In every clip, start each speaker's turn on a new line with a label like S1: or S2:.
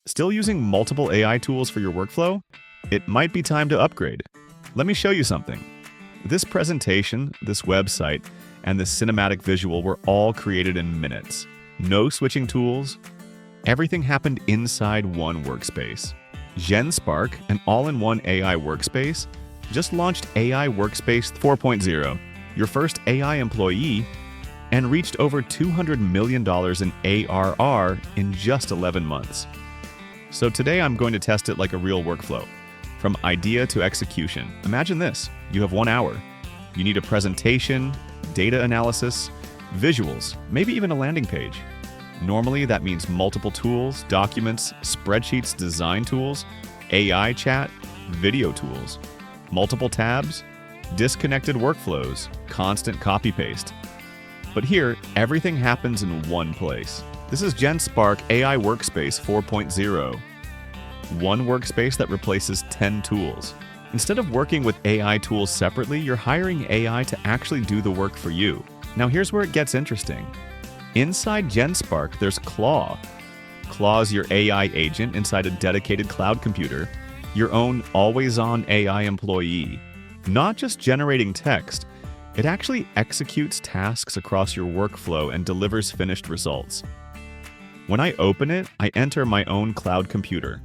S1: Still using multiple AI tools for your workflow? It might be time to upgrade. Let me show you something. This presentation, this website, and this cinematic visual were all created in minutes. No switching tools. Everything happened inside one workspace. Genspark, an all-in-one AI workspace, just launched AI Workspace 4.0, your first AI employee, and reached over $200 million in ARR in just 11 months. So today I'm going to test it like a real workflow. From idea to execution. Imagine this. You have 1 hour. You need a presentation, data analysis, visuals, maybe even a landing page. Normally, that means multiple tools, documents, spreadsheets, design tools, AI chat, video tools, multiple tabs, disconnected workflows, constant copy-paste. But here, everything happens in one place. This is Genspark AI Workspace 4.0. One workspace that replaces 10 tools. Instead of working with AI tools separately, you're hiring AI to actually do the work for you. Now here's where it gets interesting. Inside Genspark, there's Claw. Claw is your AI agent inside a dedicated cloud computer, your own always-on AI employee. Not just generating text, it actually executes tasks across your workflow and delivers finished results. When I open it, I enter my own cloud computer.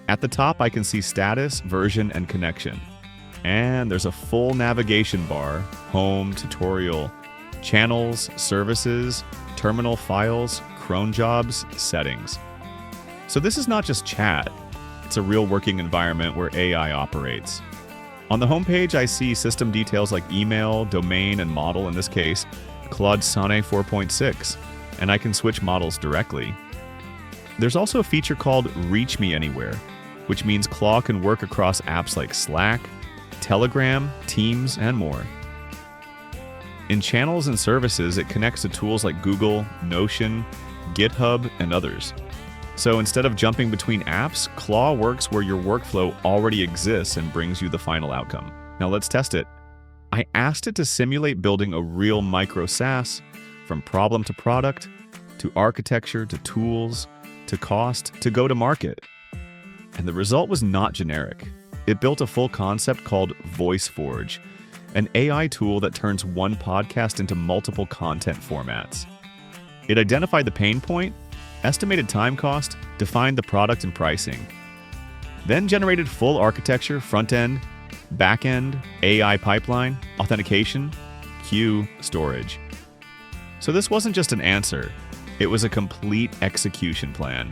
S1: At the top, I can see status, version, and connection. And there's a full navigation bar, home, tutorial, channels, services, terminal files, cron jobs, settings. So this is not just chat. It's a real working environment where AI operates. On the homepage, I see system details like email, domain, and model, in this case, Claude Sonnet 4.6, and I can switch models directly. There's also a feature called Reach Me Anywhere, which means Claw can work across apps like Slack, Telegram, Teams, and more. In channels and services, it connects to tools like Google, Notion, GitHub, and others. So instead of jumping between apps, Claw works where your workflow already exists and brings you the final outcome. Now let's test it. I asked it to simulate building a real micro SaaS, from problem to product, to architecture, to tools, to cost, to go-to-market. And the result was not generic. It built a full concept called VoiceForge, an AI tool that turns one podcast into multiple content formats. It identified the pain point, estimated time cost, defined the product and pricing, then generated full architecture, front-end, back-end, AI pipeline, authentication, queue, storage. So this wasn't just an answer, it was a complete execution plan.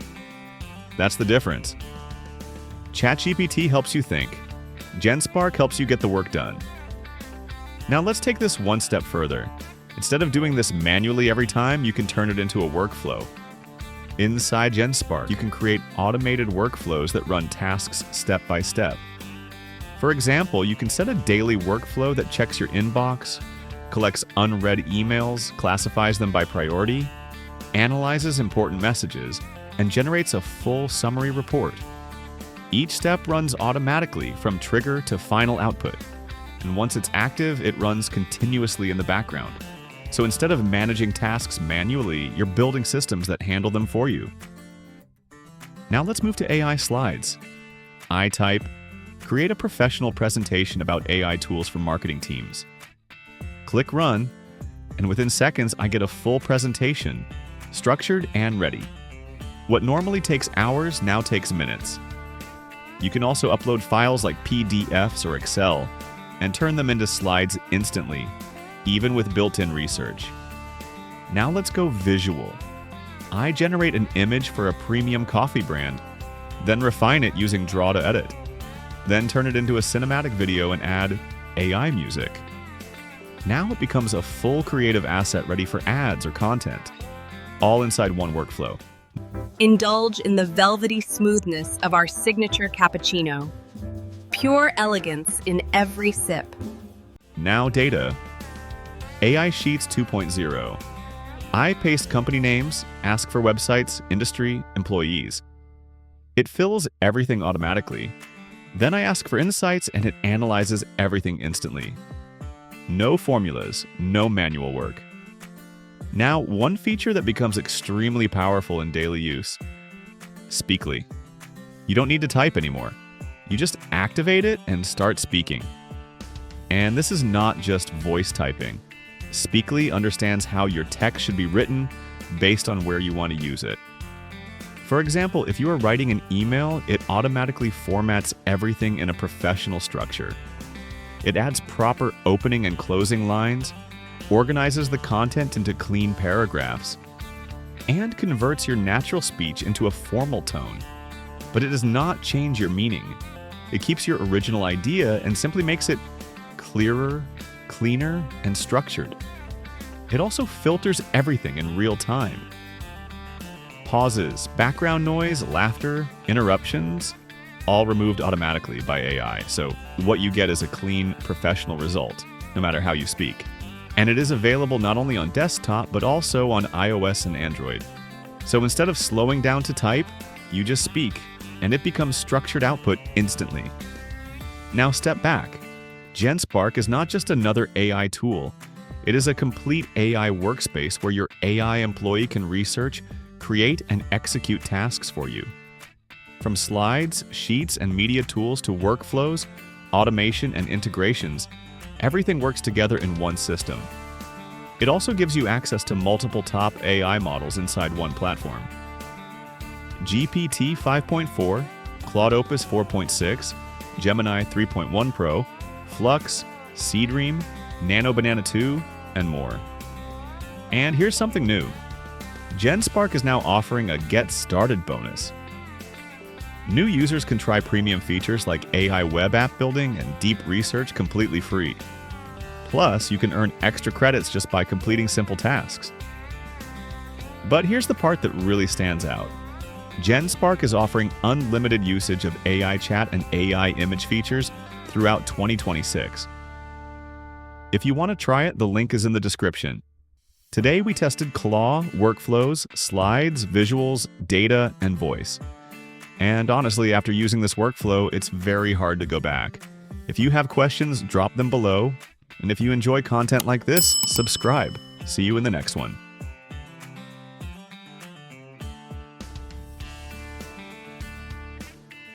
S1: That's the difference. ChatGPT helps you think. Genspark helps you get the work done. Now let's take this one step further. Instead of doing this manually every time, you can turn it into a workflow. Inside Genspark, you can create automated workflows that run tasks step by step. For example, you can set a daily workflow that checks your inbox, collects unread emails, classifies them by priority, analyzes important messages, and generates a full summary report. Each step runs automatically from trigger to final output. And once it's active, it runs continuously in the background. So instead of managing tasks manually, you're building systems that handle them for you. Now let's move to AI slides. I type, create a professional presentation about AI tools for marketing teams. Click run, and within seconds, I get a full presentation, structured and ready. What normally takes hours now takes minutes. You can also upload files like PDFs or Excel and turn them into slides instantly, even with built-in research. Now let's go visual. I generate an image for a premium coffee brand, then refine it using Draw to Edit. Then turn it into a cinematic video and add AI music. Now it becomes a full creative asset ready for ads or content, all inside one workflow.
S2: Indulge in the velvety smoothness of our signature cappuccino. Pure elegance in every sip.
S1: Now data. AI Sheets 2.0. I paste company names, ask for websites, industry, employees. It fills everything automatically. Then I ask for insights and it analyzes everything instantly. No formulas, no manual work. Now, one feature that becomes extremely powerful in daily use. Speakly. You don't need to type anymore. You just activate it and start speaking. And this is not just voice typing. Speakly understands how your text should be written based on where you want to use it. For example, if you are writing an email, it automatically formats everything in a professional structure. It adds proper opening and closing lines, organizes the content into clean paragraphs, and converts your natural speech into a formal tone. But it does not change your meaning. It keeps your original idea and simply makes it clearer, cleaner, and structured. It also filters everything in real time. Pauses, background noise, laughter, interruptions, all removed automatically by AI. So what you get is a clean, professional result, no matter how you speak. And it is available not only on desktop, but also on iOS and Android. So instead of slowing down to type, you just speak, and it becomes structured output instantly. Now step back. Genspark is not just another AI tool. It is a complete AI workspace where your AI employee can research, create, and execute tasks for you. From slides, sheets, and media tools to workflows, automation, and integrations, everything works together in one system. It also gives you access to multiple top AI models inside one platform. GPT 5.4, Claude Opus 4.6, Gemini 3.1 Pro, Flux, Seedream, Nano Banana 2, and more. And here's something new. Genspark is now offering a Get Started bonus. New users can try premium features like AI web app building and deep research completely free. Plus, you can earn extra credits just by completing simple tasks. But here's the part that really stands out. Genspark is offering unlimited usage of AI chat and AI image features throughout 2026. If you want to try it, the link is in the description. Today we tested Claw, workflows, slides, visuals, data, and voice. And honestly, after using this workflow, it's very hard to go back. If you have questions, drop them below. And if you enjoy content like this, subscribe. See you in the next one.